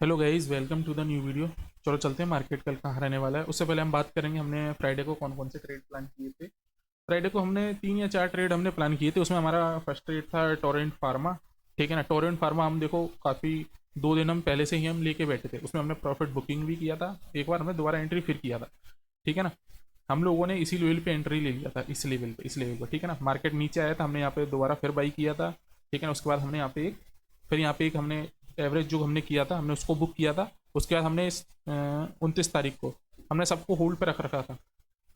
Hello guys, welcome to the new video. चलो चलते हैं मार्केट कल कहाँ रहने वाला है। उससे पहले हम बात करेंगे हमने फ्राइडे को कौन कौन से ट्रेड प्लान किए थे। फ्राइडे को हमने 3 या 4 ट्रेड हमने प्लान किए थे। उसमें हमारा फर्स्ट ट्रेड था टोरेंट फार्मा। ठीक है ना। टोरेंट फार्मा हम देखो काफ़ी 2 दिन हम पहले से ही हम लेके बैठे थे। उसमें हमने प्रॉफिट बुकिंग भी किया था। एक बार हमने दोबारा एंट्री फिर किया था। ठीक है ना। हम लोगों ने इसी लेवल पे एंट्री ले लिया था, इस लेवल पे। ठीक है ना। मार्केट नीचे आया था, हमने यहाँ पे दोबारा फिर बाई किया था। ठीक है ना। उसके बाद हमने यहाँ पे एक फिर यहाँ पे एक हमने एवरेज जो हमने किया था हमने उसको बुक किया था। उसके बाद हमने इस 29 तारीख को हमने सबको होल्ड पे रख रखा था।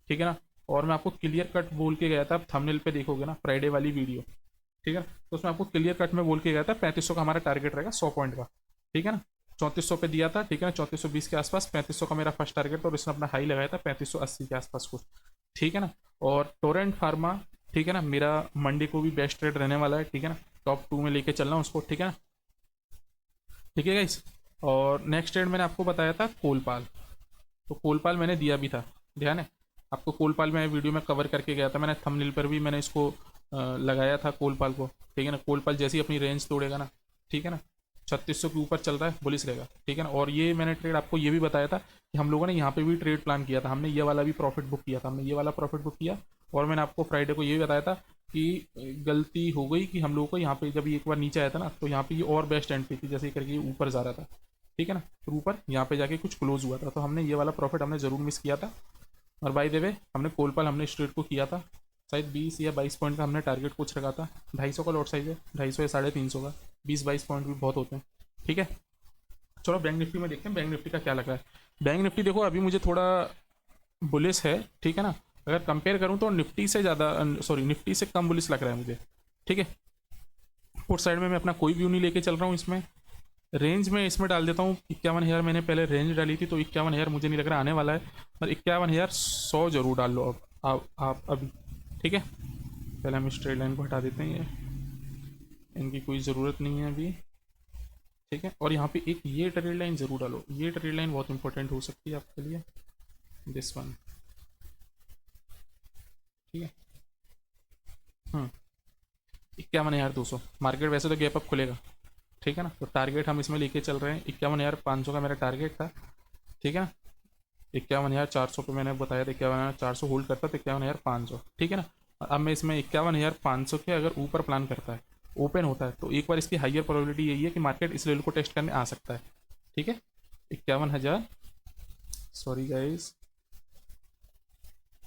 ठीक है ना। और मैं आपको क्लियर कट बोल के गया था, थंबनेल पे देखोगे ना फ्राइडे वाली वीडियो। ठीक है। तो उसमें आपको क्लियर कट में बोल के गया था 3500 का हमारा टारगेट रहेगा 100 पॉइंट का। ठीक है ना। 3400 पे दिया था। ठीक है ना। 3420 के आसपास 3500 का मेरा फर्स्ट टारगेट था और इसने अपना हाई लगाया था 3580 के आसपास कुछ। ठीक है ना। और टोरेंट फार्मा, ठीक है ना, मेरा मंडे को भी बेस्ट ट्रेड रहने वाला है। ठीक है ना। टॉप 2 में लेके चलना उसको। ठीक है ना। ठीक है गाइस। और नेक्स्ट ट्रेड मैंने आपको बताया था कोलपाल। तो कोलपाल मैंने दिया भी था, ध्यान है आपको। कोलपाल मैं वीडियो में कवर करके गया था, मैंने थंबनेल पर भी मैंने इसको लगाया था कोलपाल को। ठीक है ना। कोलपाल जैसे ही अपनी रेंज तोड़ेगा ना, ठीक है ना, 3600 के ऊपर चल रहा है, बुलिस रहेगा। ठीक है ना। और ये मैंने ट्रेड आपको ये भी बताया था कि हम लोगों ने यहाँ पे भी ट्रेड प्लान किया था। हमने ये वाला भी प्रॉफिट बुक किया था, हमने ये वाला प्रॉफिट बुक किया। और मैंने आपको फ्राइडे को ये भी बताया था कि गलती हो गई कि हम लोगों को यहाँ पे जब एक बार नीचे आया था ना, तो यहाँ पे ये और बेस्ट एंट्री थी, जैसे करके ये ऊपर जा रहा था। ठीक है ना। फिर ऊपर यहाँ पे जाके कुछ क्लोज हुआ था, तो हमने ये वाला प्रॉफिट हमने जरूर मिस किया था। और बाय द वे हमने कोलपाल हमने स्ट्रेट को किया था, शायद 20 या 22 पॉइंट का हमने टारगेट कुछ रखा था। 250 का लॉट साइज है, 250 या 350 का। 20-22 पॉइंट भी बहुत होते हैं। ठीक है। चलो बैंक निफ्टी में देखते हैं बैंक निफ्टी का क्या लगा है। बैंक निफ्टी देखो अभी मुझे थोड़ा बुलिस है। ठीक है ना। अगर कंपेयर करूं तो निफ्टी से ज़्यादा, सॉरी, निफ्टी से कम बुलिस लग रहा है मुझे। ठीक है। पुट साइड में मैं अपना कोई व्यू नहीं लेके चल रहा हूँ इसमें। रेंज में इसमें डाल देता हूँ 51,000। मैंने पहले रेंज डाली थी तो 51,000 मुझे नहीं लग रहा आने वाला है, पर 51,100 जरूर डाल लो अब आप अभी। ठीक है। पहले हम इस ट्रेड लाइन को हटा देते हैं, ये इनकी कोई ज़रूरत नहीं है अभी। ठीक है। और यहाँ पे एक ये ट्रेड लाइन ज़रूर डालो, ये ट्रेड लाइन बहुत इंपॉर्टेंट हो सकती है आपके लिए, दिस वन। ठीक है। 51,200 मार्केट वैसे तो गैप अप खुलेगा। ठीक है ना। तो टारगेट हम इसमें लेके चल रहे हैं, 51,500 का मेरा टारगेट था। ठीक है ना। 51,400 पे मैंने बताया था, 51,400 होल्ड करता तो 51,500। ठीक है ना। अब मैं इसमें 51,500 के अगर ऊपर प्लान करता है, ओपन होता है, तो एक बार इसकी हाइयर प्रोबेबिलिटी यही है कि मार्केट इस लेवल को टेस्ट करने आ सकता है। ठीक है। 51,000, सॉरी गाइस,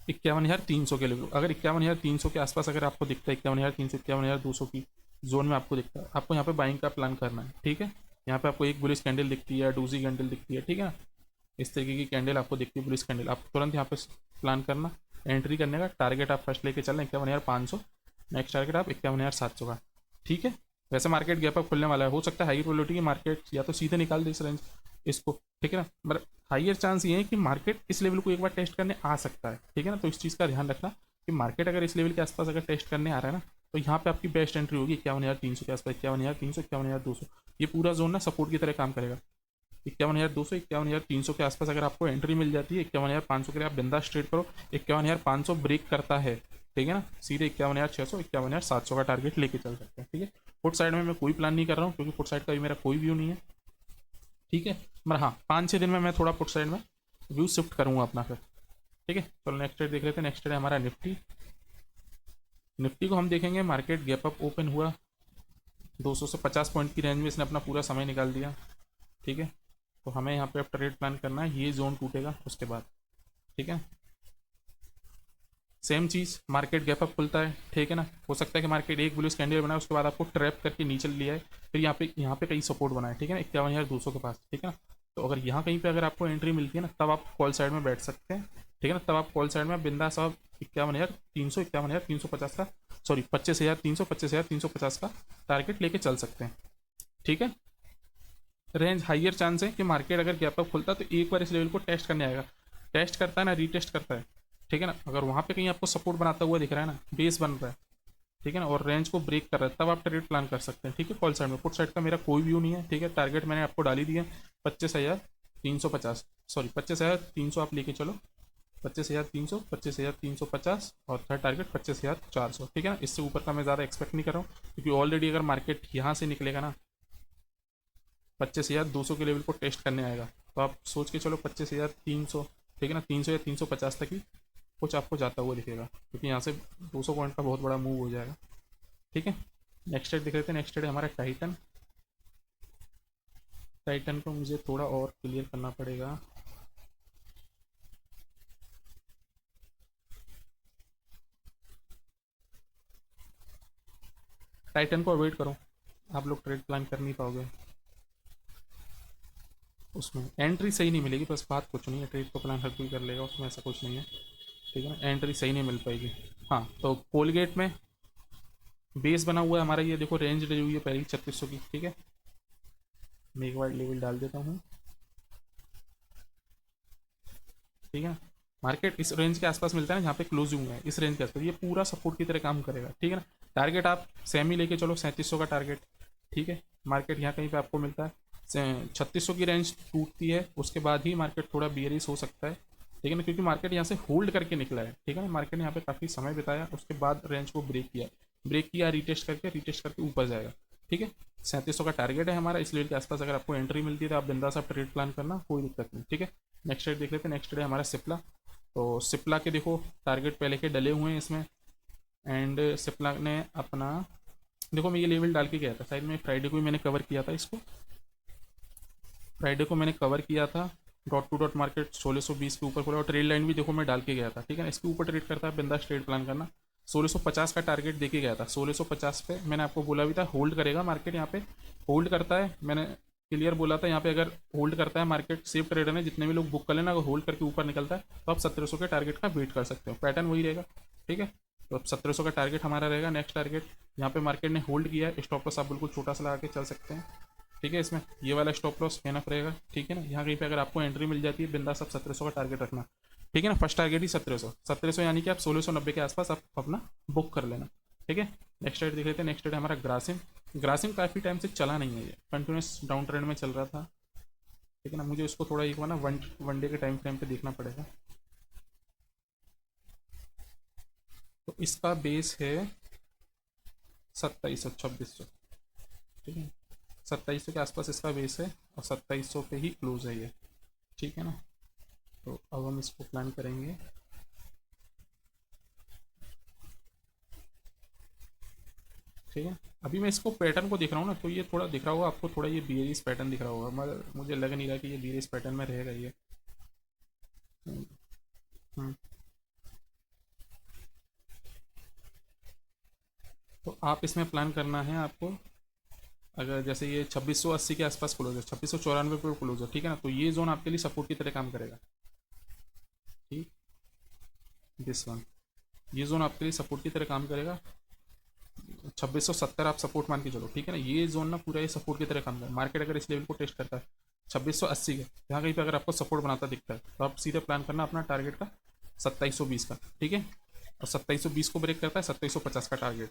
51,300 के लेवल, अगर 51,300 के आसपास अगर आपको दिखता है, 51,300, 51,200 की जोन में आपको दिखता है, आपको यहाँ पे बाइंग का प्लान करना है। ठीक है। यहाँ पे आपको एक बुलिश कैंडल दिखती है, डूजी कैंडल दिखती है। ठीक है ना। इस तरीके की कैंडल आपको दिखती है, बुलिश कैंडल, आप तुरंत यहाँ पे प्लान करना, एंट्री करने का। टारगेट आप फर्स्ट लेके चल रहे हैं 51,500, नेक्स्ट टारगेट आप 51,700 का। ठीक है। वैसे मार्केट गैप अप खुलने वाला है, हो सकता है हाई प्रोबेबिलिटी की मार्केट या तो सीधे निकाल दे इस रेंज इसको। ठीक है ना। मगर हाइयर चांस ये है कि मार्केट इस लेवल को एक बार टेस्ट करने आ सकता है। ठीक है ना। तो इस चीज़ का ध्यान रखना कि मार्केट अगर इस लेवल के आसपास अगर टेस्ट करने आ रहा है ना, तो यहाँ पे आपकी बेस्ट एंट्री होगी 51,300 के आसपास। 51,300, 51,200, ये पूरा जोन ना सपोर्ट की तरह काम करेगा। 51,200, 51,300 के आसपास अगर आपको एंट्री मिल जाती है, 51,500 के लिए आप बिंदास ट्रेड करो। 51,500 ब्रेक करता है, ठीक है ना, सीधे 51,600, 51,700 का टारगेट लेके चल सकते हैं। ठीक है। फुट साइड में मैं कोई प्लान नहीं कर रहा हूँ, क्योंकि फुट साइड का भी मेरा कोई व्यू नहीं है। ठीक है। मगर हाँ, 5-6 दिन में मैं थोड़ा फुट साइड में व्यू शिफ्ट करूँगा अपना फिर। ठीक है। चलो नेक्स्ट ट्रेड देख लेते हैं। नेक्स्ट ट्रेड है हमारा निफ्टी। निफ्टी को हम देखेंगे, मार्केट गैप अप ओपन हुआ 200 से 50 पॉइंट की रेंज में, इसने अपना पूरा समय निकाल दिया। ठीक है। तो हमें यहाँ पे अब ट्रेड प्लान करना है, ये जोन टूटेगा उसके बाद। ठीक है। सेम चीज़, मार्केट गैप अप खुलता है, ठीक है ना, हो सकता है कि मार्केट एक बुलिश कैंडल बनाए, उसके बाद आपको ट्रैप करके नीचे लिया है, फिर यहाँ पे कहीं सपोर्ट बनाए। ठीक है ना, 51,200 के पास। ठीक है ना। तो अगर यहाँ कहीं पे अगर आपको एंट्री मिलती है ना, तब आप कॉल साइड में बैठ सकते हैं। ठीक है ना। तब आप कॉल साइड में बिंदास आप 51,300, 51,350 का, सॉरी 25,300, 25,350 का टारगेट लेके चल सकते हैं। ठीक है। रेंज हाइयर चांस है कि मार्केट अगर गैप अप खुलता है तो एक बार इस लेवल को टेस्ट करने आएगा। टेस्ट करता है ना, रीटेस्ट करता है। ठीक है ना। अगर वहाँ पे कहीं आपको सपोर्ट बनाता हुआ दिख रहा है ना, बेस बन रहा है, ठीक है ना, और रेंज को ब्रेक कर रहा है, तब आप ट्रेड प्लान कर सकते हैं। ठीक है। कॉल साइड में, पुट साइड का मेरा कोई व्यू नहीं है। ठीक है। टारगेट मैंने आपको डाली दी है 25,350, सॉरी 25,300 आप लेके चलो। 25,300, 25,350 और थर्ड टारगेट 25,400। ठीक है ना। इससे ऊपर का मैं ज़्यादा एक्सपेक्ट नहीं कर रहा हूँ, क्योंकि ऑलरेडी अगर मार्केट यहाँ से निकलेगा ना, 25,200 के लेवल को टेस्ट करने आएगा। तो आप सोच के चलो 25,300, ठीक है ना, 300 या 350 तक ही कुछ आपको जाता हुआ दिखेगा, क्योंकि यहाँ से 200 पॉइंट का बहुत बड़ा मूव हो जाएगा। ठीक है, नेक्स्ट ट्रेड देख लेते हैं। नेक्स्ट ट्रेड हमारा टाइटन। टाइटन को मुझे थोड़ा और क्लियर करना पड़ेगा। टाइटन को अवॉइड करो, आप लोग ट्रेड प्लान कर नहीं पाओगे, उसमें एंट्री सही नहीं मिलेगी, बस बात कुछ नहीं है। ट्रेड को प्लान हर कोई कर लेगा, उसमें ऐसा कुछ नहीं है, ठीक है ना, एंट्री सही नहीं मिल पाएगी। हाँ, तो कोलगेट में बेस बना हुआ है हमारा, ये देखो रेंज रही हुई है पहले 3600 की, ठीक है। मैं एक बार लेवल डाल देता हूँ, ठीक है। मार्केट इस रेंज के आसपास मिलता है ना, जहाँ पे क्लोजिंग है इस रेंज के आसपास, ये पूरा सपोर्ट की तरह काम करेगा, ठीक है ना। टारगेट आप सेमी लेके चलो 3700 का टारगेट, ठीक है। मार्केट यहाँ कहीं पे आपको मिलता है 3600 की रेंज टूटती है, उसके बाद ही मार्केट थोड़ा बियरिश हो सकता है, ठीक है ना, क्योंकि मार्केट यहाँ से होल्ड करके निकला है, ठीक है ना। मार्केट ने यहाँ पे काफ़ी समय बिताया, उसके बाद रेंज को ब्रेक किया, रिटेस्ट करके ऊपर जाएगा, ठीक है। 3700 का टारगेट है हमारा, इस लेवल के आसपास अगर आपको एंट्री मिलती है तो आप बिंदास आप ट्रेड प्लान करना, कोई दिक्कत नहीं, ठीक है। नेक्स्ट ट्रेड देख लेते हैं। नेक्स्ट ट्रेड है हमारा सिप्ला। तो सिप्ला के देखो टारगेट पहले के डले हुए हैं इसमें, एंड सिप्ला ने अपना, देखो मैं ये लेवल डाल के गया था शायद, मैं फ्राइडे को ही मैंने कवर किया था इसको, फ्राइडे को मैंने कवर किया था। डॉट टू डॉट मार्केट 1620 के ऊपर खुला, और ट्रेड लाइन भी देखो मैं डाल के गया था, ठीक है ना। इसके ऊपर ट्रेड करता है बिंदास ट्रेड प्लान करना। 1650 का टारगेट देके गया था, 1650 पे मैंने आपको बोला भी था होल्ड करेगा मार्केट, यहाँ पे होल्ड करता है, मैंने क्लियर बोला था यहाँ पे अगर होल्ड करता है मार्केट, सेफ ट्रेडर ने जितने भी लोग बुक कर लेना, अगर होल्ड करके ऊपर निकलता है तो आप 1700 के टारगेट का वेट कर सकते हो, पैटर्न वही रहेगा, ठीक है। तो अब 1700 का टारगेट हमारा रहेगा। नेक्स्ट टारगेट यहाँ पे मार्केट ने होल्ड किया है, स्टॉप लॉस आप बिल्कुल छोटा सा लगा के चल सकते हैं, ठीक है। इसमें ये वाला स्टॉप लॉस एनफ रहेगा, ठीक है ना। यहाँ कहीं पे अगर आपको एंट्री मिल जाती है, बिंदास आप 1700 का टारगेट रखना, ठीक है ना। फर्स्ट टारगेट ही 1700 यानी कि आप 1690 के आसपास आप अपना बुक कर लेना, ठीक है। नेक्स्ट रेट देख लेते हैं। नेक्स्ट रेट हमारा ग्रासिम। ग्रासिम काफ़ी टाइम से चला नहीं है, ये कंटिन्यूस डाउन ट्रेंड में चल रहा था, ठीक है ना। मुझे उसको थोड़ा एक बार ना वन डे के टाइम फ्रेम पे देखना पड़ेगा। तो इसका बेस है 2700-2600, ठीक है। 2700 के आसपास इसका बेस है, और 2700 पे ही क्लोज है ये, ठीक है ना। तो अब हम इसको प्लान करेंगे, ठीक है। अभी मैं इसको पैटर्न को देख रहा हूँ ना, तो ये थोड़ा दिख रहा होगा आपको, थोड़ा ये बियरिश पैटर्न दिख रहा होगा, मगर मुझे लग नहीं रहा कि ये बियरिश पैटर्न में रहेगा ये। हम्म, तो आप इसमें प्लान करना है आपको, अगर जैसे ये 2680 के आसपास क्लोज है, 2694 पे क्लोज है, ठीक है ना, तो ये जोन आपके लिए सपोर्ट की तरह काम करेगा, ठीक। दिस वन, ये जोन आपके लिए सपोर्ट की तरह काम करेगा। 2670 आप सपोर्ट मान के चलो, ठीक है ना। ये जोन ना पूरा ये सपोर्ट की तरह काम करेगा। मार्केट अगर इस लेवल को टेस्ट करता है 2680 के, यहाँ कहीं पे अगर आपको सपोर्ट बनाता दिखता है, तो आप सीधे प्लान करना अपना टारगेट का 2720 का, ठीक है। और 2720 को ब्रेक करता है 2750 का टारगेट,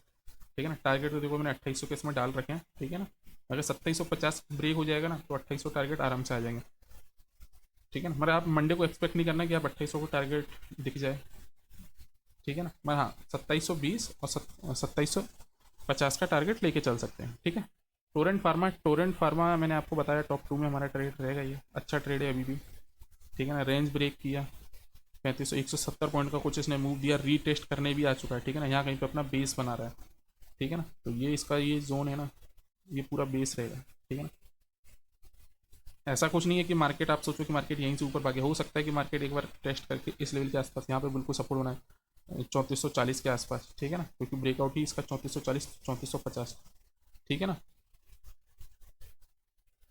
ठीक है ना। टारगेट तो देखो मैंने 2800 के इसमें डाल रखे हैं, ठीक है ना। अगर 2750 ब्रेक हो जाएगा ना, तो 2800 टारगेट आराम से आ जाएंगे, ठीक है ना। मतलब आप मंडे को एक्सपेक्ट नहीं करना कि आप 2800 को टारगेट दिख जाए, ठीक है ना। मैं हाँ 2720 और 2750 का टारगेट लेके चल सकते हैं, ठीक है। टोरेंट फार्मा मैंने आपको बताया टॉप 2 में हमारा ट्रेड रहेगा, ये अच्छा ट्रेड है अभी भी, ठीक है ना। रेंज ब्रेक किया 170 पॉइंट का कुछ इसने मूव दिया, रीटेस्ट करने भी आ चुका है, ठीक है ना। यहाँ कहीं पे अपना बेस बना रहा है, ठीक है ना। तो ये इसका ये जोन है ना, ये पूरा बेस रहेगा, ठीक है ना। ऐसा कुछ नहीं है कि मार्केट आप सोचो कि मार्केट यहीं से ऊपर भागे, हो सकता है कि मार्केट एक बार टेस्ट करके इस लेवल के आसपास यहाँ पे बिल्कुल सपोर्ट बनाए 3440 के आसपास, ठीक है ना, क्योंकि ब्रेकआउट ही इसका 3440-3450, ठीक है ना,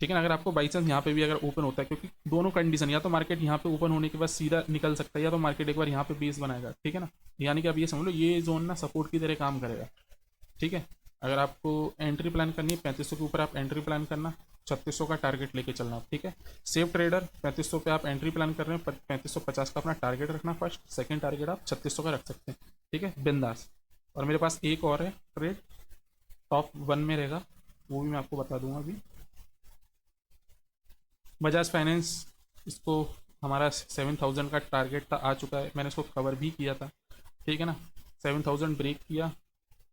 ठीक है ना। अगर आपको बाई चांस यहाँ पे भी अगर ओपन होता है, क्योंकि दोनों कंडीशन, या तो मार्केट यहाँ पे ओपन होने के बाद सीधा निकल सकता है, या तो मार्केट एक बार यहाँ पे बेस बनाएगा, ठीक है ना। यानी कि आप ये समझ लो ये जोन ना सपोर्ट की तरह काम करेगा, ठीक है। अगर आपको एंट्री प्लान करनी है 3500 के ऊपर, आप एंट्री प्लान करना, 3600 का टारगेट लेके चलना, ठीक है। सेफ ट्रेडर 3500 पे आप एंट्री प्लान कर रहे हैं, 3550 का अपना टारगेट रखना फर्स्ट, सेकंड टारगेट आप 3600 का रख सकते हैं, ठीक है, बिंदास। और मेरे पास एक और है ट्रेड टॉप 1 में रहेगा, वो भी मैं आपको बता दूंगा अभी। बजाज फाइनेंस, इसको हमारा 7000 का टारगेट था, आ चुका है, मैंने इसको कवर भी किया था, ठीक है ना। 7000 ब्रेक किया,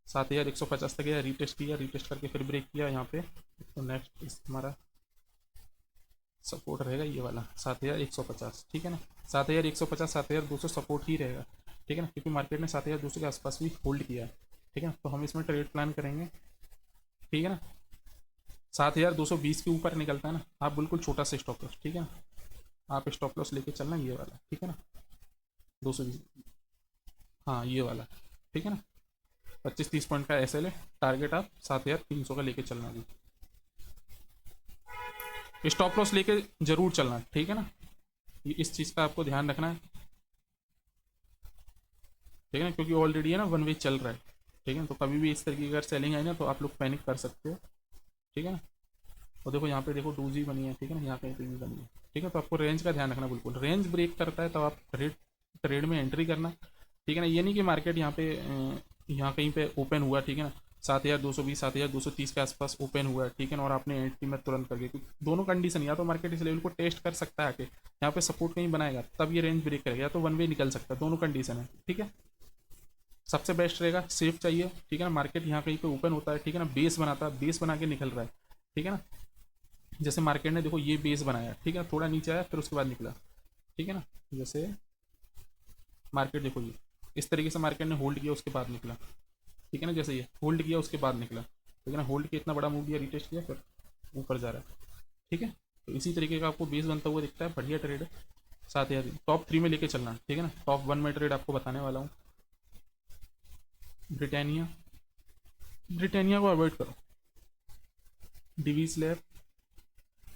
7150 तक गया, रीटेस्ट किया, रीटेस्ट करके फिर ब्रेक किया यहाँ पे। तो नेक्स्ट हमारा सपोर्ट रहेगा ये वाला 7150, ठीक है ना। 7150, 7200 सपोर्ट ही रहेगा, ठीक है ना, क्योंकि मार्केट ने 7200 के आसपास भी होल्ड किया है, ठीक है ना। तो हम इसमें ट्रेड प्लान करेंगे, ठीक है ना। 7220 के ऊपर निकलता है ना, आप बिल्कुल छोटा सा स्टॉप लॉस, ठीक है ना, आप स्टॉप लॉस लेके चलना ये वाला, ठीक है ना, 220, हाँ ये वाला, ठीक है ना। 25-30 पॉइंट का ऐसे ले, टारगेट आप 7300 का लेके चलना जी, स्टॉप लॉस लेके जरूर चलना, ठीक है ना। इस चीज़ का आपको ध्यान रखना है, ठीक है ना, क्योंकि ऑलरेडी है ना वन वे चल रहा है, ठीक है। तो कभी भी इस तरीके की अगर सेलिंग आई ना तो आप लोग पैनिक कर सकते हो, ठीक है ना। और देखो यहाँ पे देखो डूजी बनी है, ठीक है ना, यहाँ पे भी बनी है, ठीक है। तो आपको रेंज का ध्यान रखना, बिल्कुल रेंज ब्रेक करता है तो आप ट्रेड में एंट्री करना, ठीक है ना। ये नहीं कि मार्केट यहाँ पे यहाँ कहीं पे ओपन हुआ, ठीक है ना, 7220 7230 के आसपास ओपन हुआ है, ठीक है ना, और आपने एंट्री में तुरंत करके, क्योंकि दोनों कंडीशन, या तो मार्केट इस लेवल को टेस्ट कर सकता है आके यहाँ पे सपोर्ट कहीं बनाएगा तब ये रेंज ब्रेक करेगा, या तो वन वे निकल सकता है, दोनों कंडीशन है, ठीक है। सबसे बेस्ट रहेगा सेफ चाहिए, ठीक है ना। मार्केट यहाँ कहीं पे ओपन होता है, ठीक है ना, बेस बनाता है, बेस बना के निकल रहा है, ठीक है ना। जैसे मार्केट ने देखो ये बेस बनाया, ठीक है, थोड़ा नीचे आया फिर उसके बाद निकला, ठीक है ना। जैसे मार्केट देखो ये इस तरीके से मार्केट ने होल्ड किया उसके बाद निकला, ठीक है ना, जैसे ये होल्ड किया उसके बाद निकला, ठीक है ना, होल्ड किया इतना बड़ा मूव दिया, रिटेस्ट किया, फिर ऊपर जा रहा है, ठीक है। तो इसी तरीके का आपको बेस बनता हुआ दिखता है, बढ़िया ट्रेड है। साथ ही टॉप 3 में लेके चलना, ठीक है ना। टॉप 1 में ट्रेड आपको बताने वाला हूँ, ब्रिटानिया, ब्रिटानिया को अवॉइड करो, डीवी स्लैब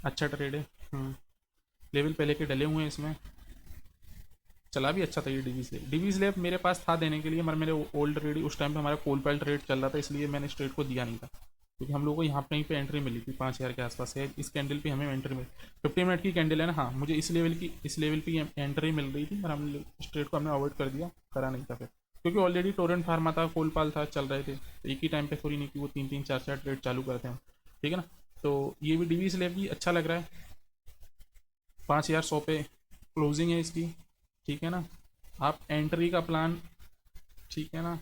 अच्छा ट्रेड है, लेवल पहले के डले हुए हैं इसमें, चला भी अच्छा था ये डीवी स्लैब मेरे पास था देने के लिए, मगर मेरे ओल्ड रेडी उस टाइम पे हमारा कोल पैल ट्रेड चल रहा था, इसलिए मैंने इस ट्रेड को दिया नहीं था, क्योंकि हम लोगों को यहाँ कहीं पे एंट्री मिली थी 5000 के आसपास है, इस कैंडल पे हमें एंट्री मिली 50 मिनट की कैंडल है ना, हाँ मुझे इस लेवल की एंट्री मिल रही थी, पर हम इस ट्रेड को हमने अवॉइड कर दिया, करा नहीं था फिर, क्योंकि ऑलरेडी टोरेंट फार्मा था, कोल पाल था, चल रहे थे, तो एक ही टाइम पे थोड़ी नहीं कि वो 3-3 4-4 ट्रेड चालू करते हैं, ठीक है ना। तो ये भी डीवी स्लैब भी अच्छा लग रहा है, 5100 पे क्लोजिंग है इसकी, ठीक है ना। आप एंट्री का प्लान, ठीक है ना,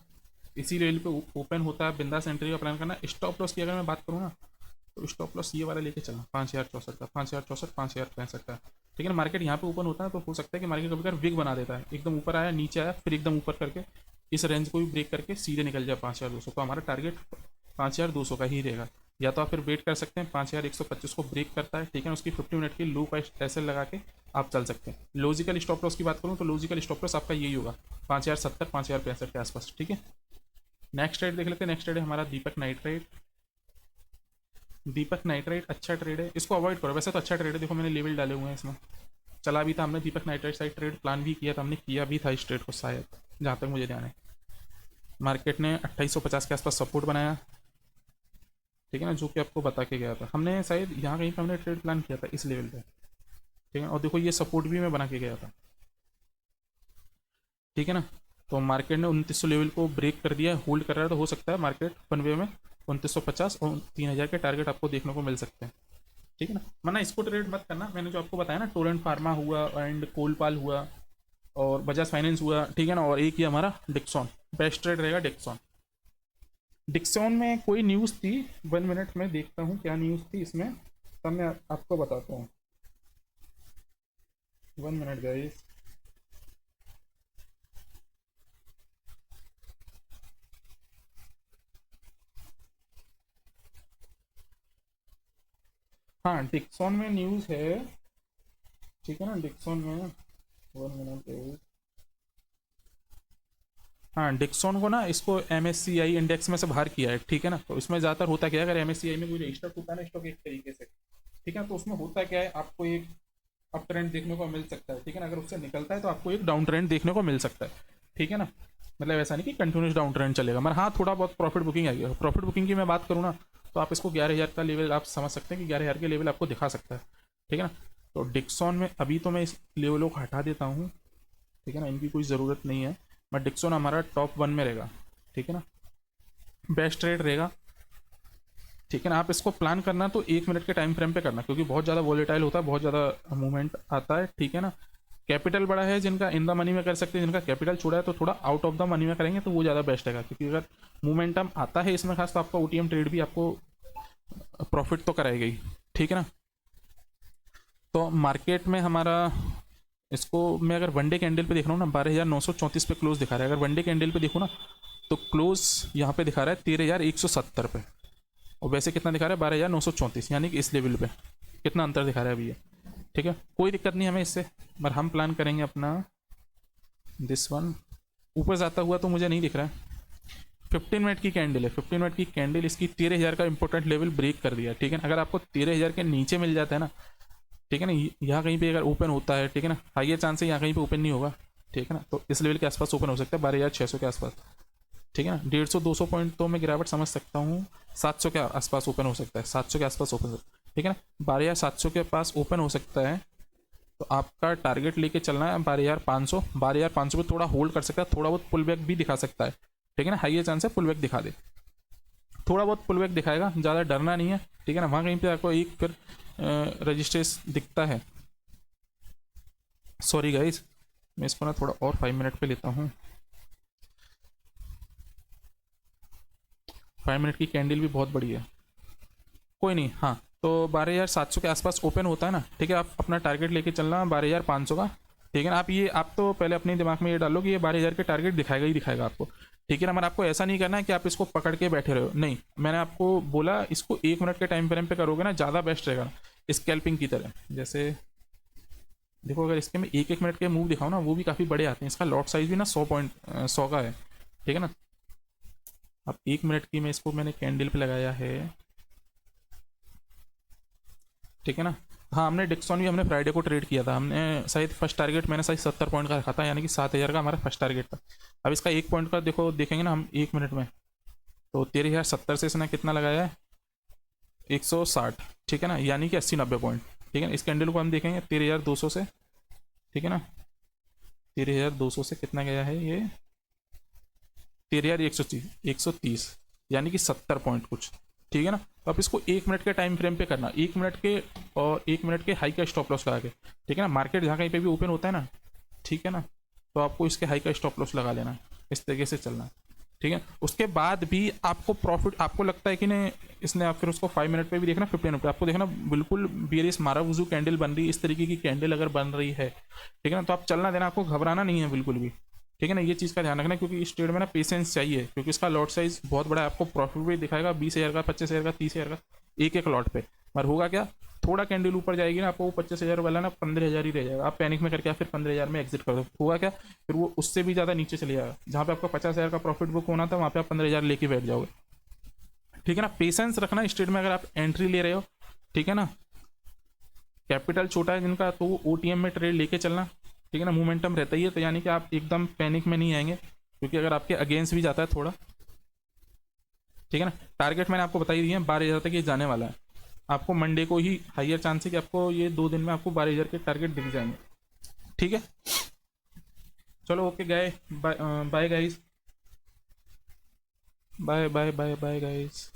इसी लेवल पे ओपन होता है, बिंदास एंट्री का प्लान करना। स्टॉप लॉस की अगर मैं बात करूँ ना, तो स्टॉप लॉस ये वाला लेके चलना 5064 का, 5064 5065 का, ठीक है ना। मार्केट यहाँ पे ओपन होता है तो हो सकता है कि मार्केट कभी कभी विग बना देता है, एकदम ऊपर आया नीचे आया फिर एकदम ऊपर करके इस रेंज को भी ब्रेक करके सीधे निकल जाए 5200, तो हमारा टारगेट 5200 का ही रहेगा। या तो आप फिर वेट कर सकते हैं 5125 को ब्रेक करता है, ठीक है, उसकी 50 मिनट की लो का ऐसे लगा के आप चल सकते हैं। लॉजिकल स्टॉप लॉस की बात करूँ तो लॉजिकल स्टॉप लॉस आपका यही होगा 5070 5065 के आसपास, ठीक है। नेक्स्ट ट्रेड देख लेते हैं, नेक्स्ट ट्रेड है हमारा दीपक नाइट्राइट। दीपक नाइट्राइट अच्छा ट्रेड है, इसको अवॉइड करो, वैसे तो अच्छा ट्रेड है, देखो मैंने लेवल डाले हुए हैं इसमें, चला भी था हमने दीपक नाइट्राइट साइड ट्रेड प्लान भी किया था, हमने किया भी था इस ट्रेड को शायद, जहाँ तक मुझे ध्यान है। मार्केट ने 2850 के आसपास सपोर्ट बनाया, ठीक है ना, जो कि आपको बता के गया था हमने, शायद यहाँ कहीं पर हमने ट्रेड प्लान किया था इस लेवल पे, ठीक है। और देखो ये सपोर्ट भी मैं बना के गया था, ठीक है ना। तो मार्केट ने 2900 लेवल को ब्रेक कर दिया, होल्ड कर रहा है, तो हो सकता है मार्केट वन वे में 2950 और 3000 के टारगेट आपको देखने को मिल सकते हैं, ठीक है ना। वरना इसको ट्रेड मत करना, मैंने जो आपको बताया ना, टोरेंट फार्मा हुआ एंड कोलपाल हुआ और बजाज फाइनेंस हुआ, ठीक है ना, और एक ही हमारा डिक्सॉन, बेस्ट ट्रेड रहेगा डिक्सॉन। डिक्सॉन में कोई न्यूज़ थी, 1 मिनट में देखता हूँ क्या न्यूज़ थी इसमें, तब मैं आपको बताता हूँ, 1 मिनट गाइस। हाँ डिक्सॉन में न्यूज़ है, ठीक है ना, डिक्सॉन में 1 मिनट, हाँ डिक्सॉन को ना इसको MSCI इंडेक्स में से बाहर किया है, ठीक है ना। तो इसमें ज़्यादातर होता क्या है, अगर MSCI में कोई रजिस्टर्ड होता है ना स्टॉक एक तरीके से, ठीक है, तो उसमें होता क्या है, आपको एक अप ट्रेंड देखने को मिल सकता है, ठीक है ना, अगर उससे निकलता है तो आपको एक डाउन ट्रेंड देखने को मिल सकता है, ठीक है ना। मतलब ऐसा नहीं कि कंटिन्यूस डाउन ट्रेंड चलेगा, मगर हाँ थोड़ा बहुत प्रॉफिट बुकिंग आएगी। प्रॉफिट बुकिंग की मैं बात करूँ ना, तो आप इसको 11,000 का लेवल आप समझ सकते हैं कि 11,000 के लेवल आपको दिखा सकता है, ठीक है ना। तो डिक्सॉन में अभी तो मैं इस लेवलों को हटा देता हूँ, ठीक है ना, इनकी कोई ज़रूरत नहीं है, बट डिक्सॉन हमारा टॉप 1 में रहेगा, ठीक है ना, बेस्ट ट्रेड रहेगा, ठीक है ना। आप इसको प्लान करना तो 1 मिनट के टाइम फ्रेम पे करना, क्योंकि बहुत ज़्यादा वॉलेटाइल होता है, बहुत ज़्यादा मूवमेंट आता है, ठीक है ना। कैपिटल बड़ा है जिनका इन द मनी में कर सकते हैं, जिनका कैपिटल छोड़ा है तो थोड़ा आउट ऑफ द मनी में करेंगे तो वो ज़्यादा बेस्ट रहेगा, क्योंकि अगर मोमेंटम आता है इसमें खास तो आपका OTM ट्रेड भी आपको प्रॉफिट तो कराएगा ही, ठीक है ना। तो मार्केट में हमारा इसको मैं अगर वनडे कैंडल पे देख रहा हूँ ना 12,934 पे क्लोज दिखा रहा है। अगर वनडे कैंडल पे देखो ना तो क्लोज यहाँ पे दिखा रहा है 13,170 पे, और वैसे कितना दिखा रहा है 12,934, यानी कि इस लेवल पे कितना अंतर दिखा रहा है अभी ये। ठीक है, कोई दिक्कत नहीं हमें इससे, पर हम प्लान करेंगे अपना दिस वन। ऊपर जाता हुआ तो मुझे नहीं दिख रहा है। 15 मिनट की कैंडल है, 15 मिनट की कैंडल इसकी 13,000 का इंपॉर्टेंट लेवल ब्रेक कर दिया। ठीक है, अगर आपको 13,000 के नीचे मिल जाता है ना, ठीक है ना, यहाँ कहीं पे अगर ओपन होता है, ठीक है ना, हाइयर चांस है यहाँ कहीं पे ओपन नहीं होगा। ठीक है ना, तो इस लेवल के आसपास ओपन हो सकता है 12,600 के आसपास। ठीक है ना, 150-200 पॉइंट तो मैं गिरावट समझ सकता हूँ। 700 के आसपास ओपन हो सकता है, 700 के आसपास ओपन। ठीक है ना, 12,700 के पास ओपन हो सकता है। तो आपका टारगेट लेके चलना है 12,500। 12,500 पे थोड़ा होल्ड कर सकता है, थोड़ा बहुत पुल बैक भी दिखा सकता है। ठीक है ना, हाइयर चांस है पुल बैक दिखा दे, थोड़ा बहुत पुल बैक दिखाएगा, ज़्यादा डरना नहीं है। ठीक है ना, वहाँ कहीं पे आपको एक फिर रजिस्ट्रेस दिखता है। सॉरी गाइज, मैं इसको ना थोड़ा और 5 मिनट पे लेता हूँ। 5 मिनट की कैंडल भी बहुत बड़ी है, कोई नहीं। हाँ, तो 12,700 के आसपास ओपन होता है ना, ठीक है, आप अपना टारगेट लेके चलना 12,500 का। ठीक है ना, आप तो पहले अपने दिमाग में ये डालो कि ये 12,000 के टारगेट दिखाएगा ही दिखाएगा आपको। ठीक है ना, मगर आपको ऐसा नहीं करना है कि आप इसको पकड़ के बैठे रहो, नहीं। मैंने आपको बोला इसको 1 मिनट के टाइम फ्रेम पे करोगे ना ज़्यादा बेस्ट रहेगा, स्कैल्पिंग की तरह। जैसे देखो, अगर इसके मैं 1-1 मिनट के मूव दिखाऊँ ना, वो भी काफ़ी बड़े आते हैं। इसका लॉट साइज भी ना 100 का है। ठीक है ना, अब 1 मिनट की मैं इसको मैंने कैंडल पे लगाया है। ठीक है ना, हाँ, हमने डिक्सॉन भी हमने फ्राइडे को ट्रेड किया था। हमने शायद फर्स्ट टारगेट मैंने शायद 70 पॉइंट का रखा था, यानी कि 7,000 का हमारा फर्स्ट टारगेट था। अब इसका 1 पॉइंट का देखो देखेंगे ना हम 1 मिनट में, तो 13,070 से इसने कितना लगाया है 160। ठीक है ना, यानी कि 80-90 पॉइंट। ठीक है ना, इस कैंडल को हम देखेंगे 13,200 से। ठीक है ना, 13,200 से कितना गया है ये 13,130, यानी कि 70 पॉइंट कुछ। ठीक है ना, तो आप इसको 1 मिनट के टाइम फ्रेम पे करना, 1 मिनट के, और 1 मिनट के हाई का स्टॉप लॉस लगा के। ठीक है ना, मार्केट जहाँ कहीं पे भी ओपन होता है ना, ठीक है ना, तो आपको इसके हाई का स्टॉप लॉस लगा लेना, इस तरीके से चलना। ठीक है, उसके बाद भी आपको प्रॉफिट आपको लगता है कि नहीं, इसने आप फिर उसको 5 मिनट पे भी देखना, 15 मिनट पे आपको देखना बिल्कुल बेरिस मारावुजू कैंडल बन रही है, इस तरीके की कैंडल अगर बन रही है, ठीक है ना, तो आप चलना देना, आपको घबराना नहीं है बिल्कुल भी। ठीक है ना, ये चीज़ का ध्यान रखना, क्योंकि इस ट्रेड में ना पेशेंस चाहिए, क्योंकि इसका लॉट साइज बहुत बड़ा है। आपको प्रॉफिट भी दिखाएगा 20,000 का, 25,000 का, 30,000 का, एक लॉट पे। पर होगा क्या, थोड़ा कैंडल ऊपर जाएगी ना, आपको वो 25,000 वाला ना 15,000 ही रह जाएगा। आप पैनिक में करके आप फिर 15,000 में एग्जिट कर दो, होगा क्या, फिर वो उससे भी ज़्यादा नीचे चले जाएगा। जहाँ पे आपका 50,000 का प्रॉफिट बुक होना था, वहाँ पे आप 15,000 लेके बैठ जाओगे। ठीक है ना, पेशेंस रखना इस ट्रेड में। अगर आप एंट्री ले रहे हो, ठीक है ना, कैपिटल छोटा है जिनका, तो वो OTM में ट्रेड लेके चलना। ठीक है ना, मोमेंटम रहता ही है, तो यानी कि आप एकदम पैनिक में नहीं आएंगे, क्योंकि अगर आपके अगेंस्ट भी जाता है थोड़ा। ठीक है ना, टारगेट मैंने आपको बता ही दिया है, 12,000 तक ये जाने वाला है। आपको मंडे को ही हाइयर चांस है कि आपको ये 2 दिन में आपको 12,000 के टारगेट दिख जाएंगे। ठीक है, चलो ओके गए, bye guys, bye bye bye bye bye guys.